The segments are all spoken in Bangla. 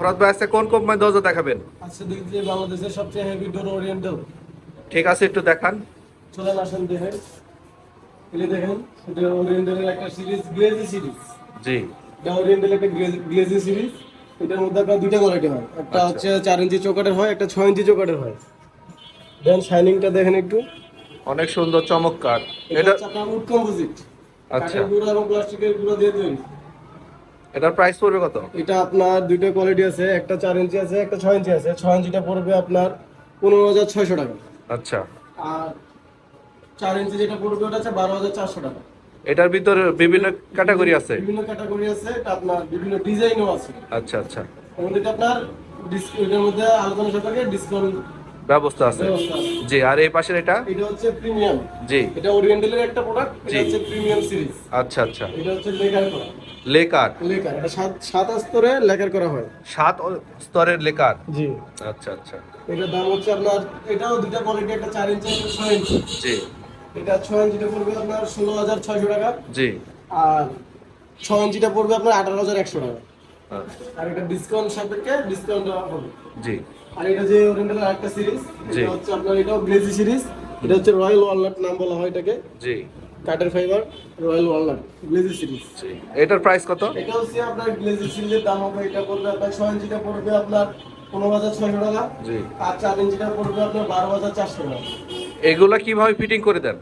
ফরাদ ভাই আজকে কোন কোম্পানি দরজা দেখাবেন? আচ্ছা দেখছি বাংলাদেশের সবচেয়ে হেভি ডোর ওরিয়েন্টাল। ঠিক আছে, একটু দেখান। চলেন আসেন দেখেন। এলে দেখেন এটা ওরিয়েন্টালের একটা সিরিজ, গ্লেজি সিরিজ। জি। এটা ওরিয়েন্টাল একটা গ্লেজি সিরিজ। এটার মধ্যে আপনার দুইটা কোয়ালিটি হয়, একটা আচ্ছা। হচ্ছে 4 ইঞ্চি চৌকাঠের হয়, একটা 6 ইঞ্চি চৌকাঠের হয়। দেন শাইনিংটা দেখেন একটু। অনেক সুন্দর, চমৎকার। এটা এটা হচ্ছে আপনার উড কম্পোজিট, আচ্ছা, কাঠের গুঁড়া এবং প্লাস্টিকের গুঁড়া দিয়ে তৈরি। এটার প্রাইস পড়বে কত? এটা আপনার দুইটা কোয়ালিটি আছে, একটা 4 ইঞ্চি আছে, একটা 6 ইঞ্চি আছে। 6 ইঞ্চিটা পড়বে আপনার 15,600 টাকা। আচ্ছা। আর 4 ইঞ্চি যেটা পড়বে ওটা হচ্ছে 12,400 টাকা। এটার ভিতর বিভিন্ন ক্যাটাগরি আছে? বিভিন্ন ক্যাটাগরি আছে, এটা আপনার বিভিন্ন ডিজাইনও আছে। আচ্ছা আচ্ছা, এর মধ্যে আপনার এটার মধ্যে আলোচনা সাপেক্ষে ডিসকাউন্ট ব্যবস্থা আছে। ব্যবস্থা আছে। জি, আর এই পাশের এটা? এটা হচ্ছে প্রিমিয়াম। জি। এটা ওরিয়েন্টালের একটা প্রোডাক্ট, জি। এটা হচ্ছে প্রিমিয়াম সিরিজ। আচ্ছা আচ্ছা, এটা হচ্ছে লেকার করা। লেকার। লেকার এটা সাত স্তরে লেকার করা হয়। 7 স্তরের লেকার। জি। আচ্ছা আচ্ছা। এটার দাম হচ্ছে আপনার, এটাও দুইটা কোয়ালিটি, একটা 4 ইঞ্চি একটা 6 ইঞ্চি। জি। এটা 6 ইঞ্চিটা পড়বে আপনার 16,600 টাকা। জি। আর 6 ইঞ্চিটা পড়বে আপনার 18,100 টাকা। আচ্ছা। আর এটা ডিসকাউন্ট সাপেক্ষে ডিসকাউন্ট দেওয়া হবে। জি। আর এটা যে ওরিয়েন্টালের আরেকটা সিরিজ, জি। এটা হচ্ছে আপনার এটাও গ্লেজি সিরিজ। এটা হচ্ছে রয়্যাল ওয়ালনাট নাম বলা হয় এটাকে। জি। কাঠের fibre, royal walnut glazy series. জি। এটার প্রাইস কত? এটা হচ্ছে আপনার গ্লেজি সিরিজের দাম হবে, এটা পড়বে আপনার 6 ইঞ্চিটা পড়বে আপনার 15,600 টাকা। জি। আর 4 ইঞ্চিটা পড়বে আপনার 12,400 টাকা। এগুলা কিভাবে ফিটিং করে দেন?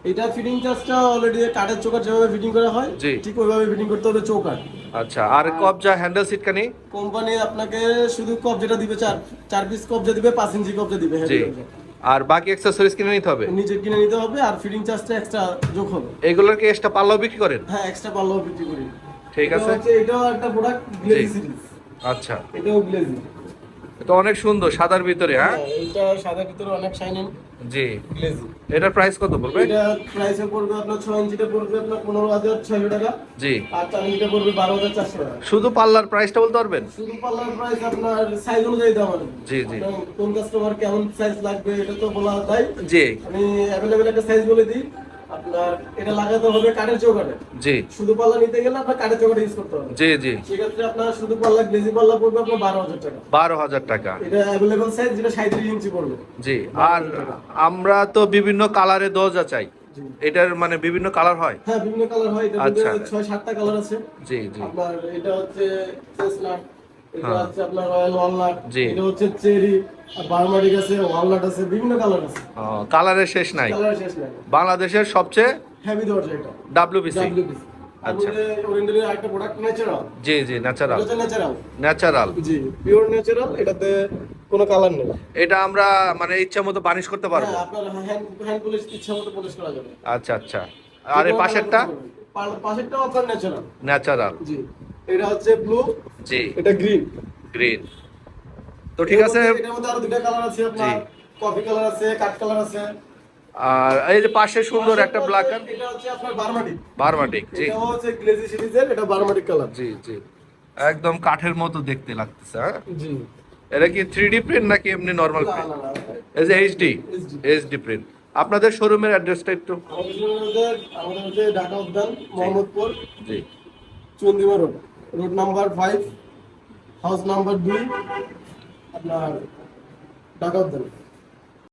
এটা ফিটিং চার্জটা অলরেডি কাঠের চৌকাঠ যেভাবে ফিটিং করা হয়, জি। ঠিক ওইভাবে ফিটিং করতে হবে চৌকাঠ। আচ্ছা, আর কবজা হ্যান্ডেল সিটকানি? কোম্পানি আপনাকে শুধু কবজাটা দিবে, চার পিস কবজা দিবে, 5 ইঞ্চি কবজা দিবে। জি। আর বাকি অ্যাক্সেসরিজ কিনে নিতে হবে? নিজে কিনে নিতে হবে, আর ফিটিং চার্জটা এক্সট্রা যোগ হবে। এগুলোর কি এক্সট্রা পাল্লাও বিক্রি করেন? হ্যাঁ, এক্সট্রা পাল্লাও বিক্রি করি। ঠিক আছে। এটাও একটা প্রোডাক্ট, গ্লেজি জি। সিরিজ। আচ্ছা, এটাও গ্লেজি। এটা অনেক সুন্দর, সাদার ভিতরে। হ্যাঁ, এটা সাদার ভিতরে অনেক শাইনিং। জি। গ্লেজি। এটার প্রাইস কত পড়বে? এটা প্রাইসে পড়বে আপনার 6 ইঞ্চিটা পড়বে আপনার 15,600 টাকা। জি। আর 4 ইঞ্চিটা পড়বে 12,400 টাকা। শুধু পাল্লার প্রাইসটা বলতে পারবেন? শুধু পাল্লার প্রাইস আপনার সাইজ অনুযায়ী দাম আছে। জি জি। আপনার কোন কাস্টমার কেমন সাইজ লাগবে এটা তো বলা যায়। জি। আমি অ্যাভেলেবেল একটা সাইজ বলে দিই। আপনার এটা লাগাতে হবে কাঠের চৌকাঠে। জি। শুধু পাল্লা নিতে গেলে আপনার কাঠের চৌকাঠে ইউজ করতে হবে। জি জি। সেক্ষেত্রে আপনার শুধু পাল্লা, গ্লেজি পাল্লা পড়বে আপনার 12,000 টাকা। 12,000 টাকা। এটা অ্যাভেলেবেল সাইজ, যেটা 37 ইঞ্চি পড়বে। জি। আর আমরা তো বিভিন্ন কালারে দরজা চাই, জি। এটার মানে বিভিন্ন কালার হয়? হ্যাঁ, বিভিন্ন কালার হয়, এটার মধ্যে আচ্ছা। 6-7টা কালার আছে। জি জি। আপনার এটা হচ্ছে চেস্টনাট, এটা হ্যাঁ। হচ্ছে আপনার রয়্যাল ওয়ালনাট, জি। এটা হচ্ছে চেরি, আর বার্মাটিক আছে, ওয়ালনাট আছে, বিভিন্ন কালার আছে। কালারের শেষ নাই। কালার শেষ নাই। বাংলাদেশের সবচেয়ে হেভি দরজা এটা। WPC। WPC। আর আচ্ছা। ওরিয়েন্টালের আরেকটা প্রোডাক্ট ন্যাচারাল। জি জি, ন্যাচারাল। এটা ন্যাচারাল। ন্যাচারাল। জি, পিওর ন্যাচারাল। এটাতে কোনো কালার নেই। এটা আমরা মানে ইচ্ছা মতো বানিশ করতে পারবো? হ্যাঁ, আপনার হ্যান্ড পলিশ ইচ্ছা মতো পলিশ করা যাবে। আচ্ছা আচ্ছা। আর এই পাশেরটা? পাশেরটাও আপনার ন্যাচারাল। ন্যাচারাল। জি। এটা হচ্ছে ব্লু, জি। এটা গ্রিন। গ্রিন। তো ঠিক আছে। এটার মধ্যে আরো দুটো কালার আছে আপনার, জি। কফি কালার আছে, কাঠ কালার আছে। আর এই যে পাশে সুন্দর একটা ব্ল্যাক এন্ড এটা হচ্ছে আপনার বার্মাটিক। বারমাটিক। জি এটা হচ্ছে গ্লেজি সিরিজের, এটা বার্মাটিক কালার। জি জি। একদম কাঠের মতো দেখতে লাগতেছে। হ্যাঁ, জি। এটা কি 3D প্রিন্ট নাকি এমনি নরমাল না, প্রিন্ট? না, না। এই যে এইচডি প্রিন্ট। আপনাদের শোরুমের অ্যাড্রেসটা একটু? আমাদের হচ্ছে ঢাকা উদ্যান, মোহাম্মদপুর, জি। Chandima road, road number 5, house number 2, আপনার ঢাকা উদ্যান।